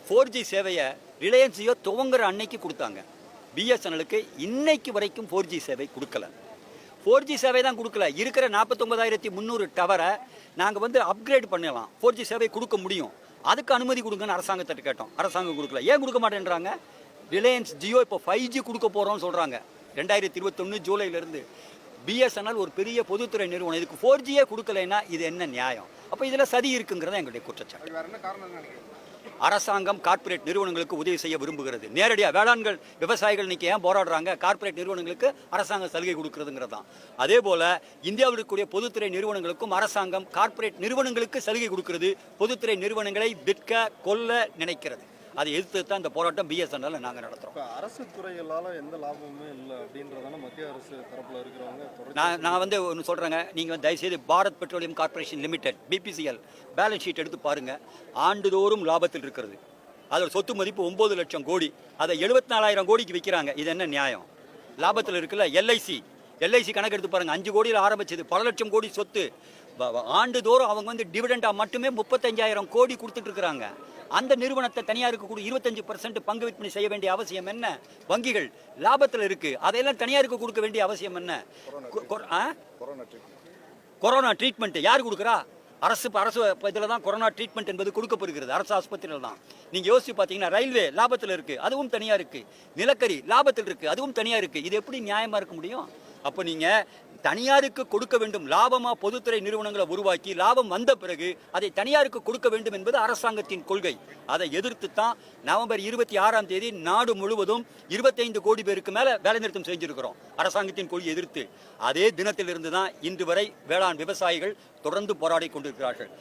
4G சேவையை Reliance Jio துவங்குற அன்னைக்கு கொடுத்தாங்க. பிஎஸ்என்எலுக்கு இன்னைக்கு வரைக்கும் 4G சேவை கொடுக்கல. 4G சேவை தான் கொடுக்கல. இருக்கிற 49,300 டவரை நாங்கள் அப்கிரேட் பண்ணலாம், 4G சேவை கொடுக்க முடியும், அதுக்கு அனுமதி கொடுங்கன்னு அரசாங்கத்தை கேட்டோம். அரசாங்கம் கொடுக்கல. ஏன் கொடுக்க மாட்டேன்றாங்க? ரிலையன்ஸ் ஜியோ இப்போ 5G கொடுக்க போகிறோம்னு சொல்கிறாங்க 2021 ஜூலையிலேருந்து. பிஎஸ்என்எல் ஒரு பெரிய பொதுத்துறை நிறுவனம், இதுக்கு 4Gயே கொடுக்கலைன்னா இது என்ன நியாயம்? அப்போ இதில் சதி இருக்குங்கிறத எங்களுடைய குற்றச்சாட்டு. அரசாங்கம் கார்ப்பரேட் நிறுவனங்களுக்கு உதவி செய்ய விரும்புகிறது. நேரடியாக வேளாண்கள் விவசாயிகள் இன்னைக்கு ஏன் போராடுறாங்க? கார்ப்பரேட் நிறுவனங்களுக்கு அரசாங்கம் சலுகை கொடுக்கறதுங்கிறது தான். அதே போல இந்தியாவில் இருக்கக்கூடிய பொதுத்துறை நிறுவனங்களுக்கும் அரசாங்கம் கார்ப்பரேட் நிறுவனங்களுக்கு சலுகை கொடுக்கிறது. பொதுத்துறை நிறுவனங்களை விற்க கொல்ல நினைக்கிறது. அதை எதிர்த்து தான் இந்த போராட்டம் பிஎஸ்என்எல் நாங்கள் நடத்துகிறோம். அரசு துறைகளால் எந்த லாபமுமே இல்லை அப்படின்றதான மத்திய அரசு தரப்பில் இருக்கிறவங்க. நான் ஒன்று சொல்கிறேங்க, நீங்கள் தயவுசெய்து Bharat petroleum corporation limited BPCL balance sheet எடுத்து பாருங்கள். ஆண்டுதோறும் லாபத்தில் இருக்கிறது. அதோட சொத்து மதிப்பு 9 லட்சம் கோடி. அதை 74,000 கோடிக்கு விற்கிறாங்க. இது என்ன நியாயம்? லாபத்தில் இருக்குல்ல. எல்ஐசி கணக்கு எடுத்து பாருங்கள். 5 கோடியில் ஆரம்பிச்சது, பல லட்சம் கோடி சொத்து. ஆண்டுதோறும் அவங்க டிவிடெண்டாக மட்டுமே 35,000 கோடி கொடுத்துட்டு இருக்கிறாங்க. அந்த நிறுவனத்தை தனியாருக்கு கூட 25% பங்கு விற்பனை செய்ய வேண்டிய அவசியம் என்ன? வங்கிகள் லாபத்தில் இருக்கு, அதையெல்லாம் தனியாருக்கு கொடுக்க வேண்டிய அவசியம் என்ன? கொரோனா ட்ரீட்மெண்ட் யார் கொடுக்குறா? அரசு இதில் தான் கொரோனா ட்ரீட்மெண்ட் என்பது கொடுக்கப்படுகிறது, அரசு ஆஸ்பத்திரியில் தான். நீங்கள் யோசிச்சு பார்த்தீங்கன்னா ரயில்வே லாபத்தில் இருக்குது, அதுவும் தனியாக இருக்குது. நிலக்கரி லாபத்தில் இருக்குது, அதுவும் தனியாக இருக்குது. இது எப்படி நியாயமாக இருக்க முடியும்? அப்போ நீங்கள் தனியாருக்கு கொடுக்க வேண்டும், லாபமாக பொதுத்துறை நிறுவனங்களை உருவாக்கி லாபம் வந்த பிறகு அதை தனியாருக்கு கொடுக்க வேண்டும் என்பது அரசாங்கத்தின் கொள்கை. அதை எதிர்த்து தான் நவம்பர் 26ஆம் தேதி நாடு முழுவதும் 25 கோடி பேருக்கு மேலே வேலைநிறுத்தம் செஞ்சிருக்கிறோம், அரசாங்கத்தின் கொள்கை எதிர்த்து. அதே தினத்திலிருந்து தான் இன்று வரை வேளாண் விவசாயிகள் தொடர்ந்து போராடி கொண்டிருக்கிறார்கள்.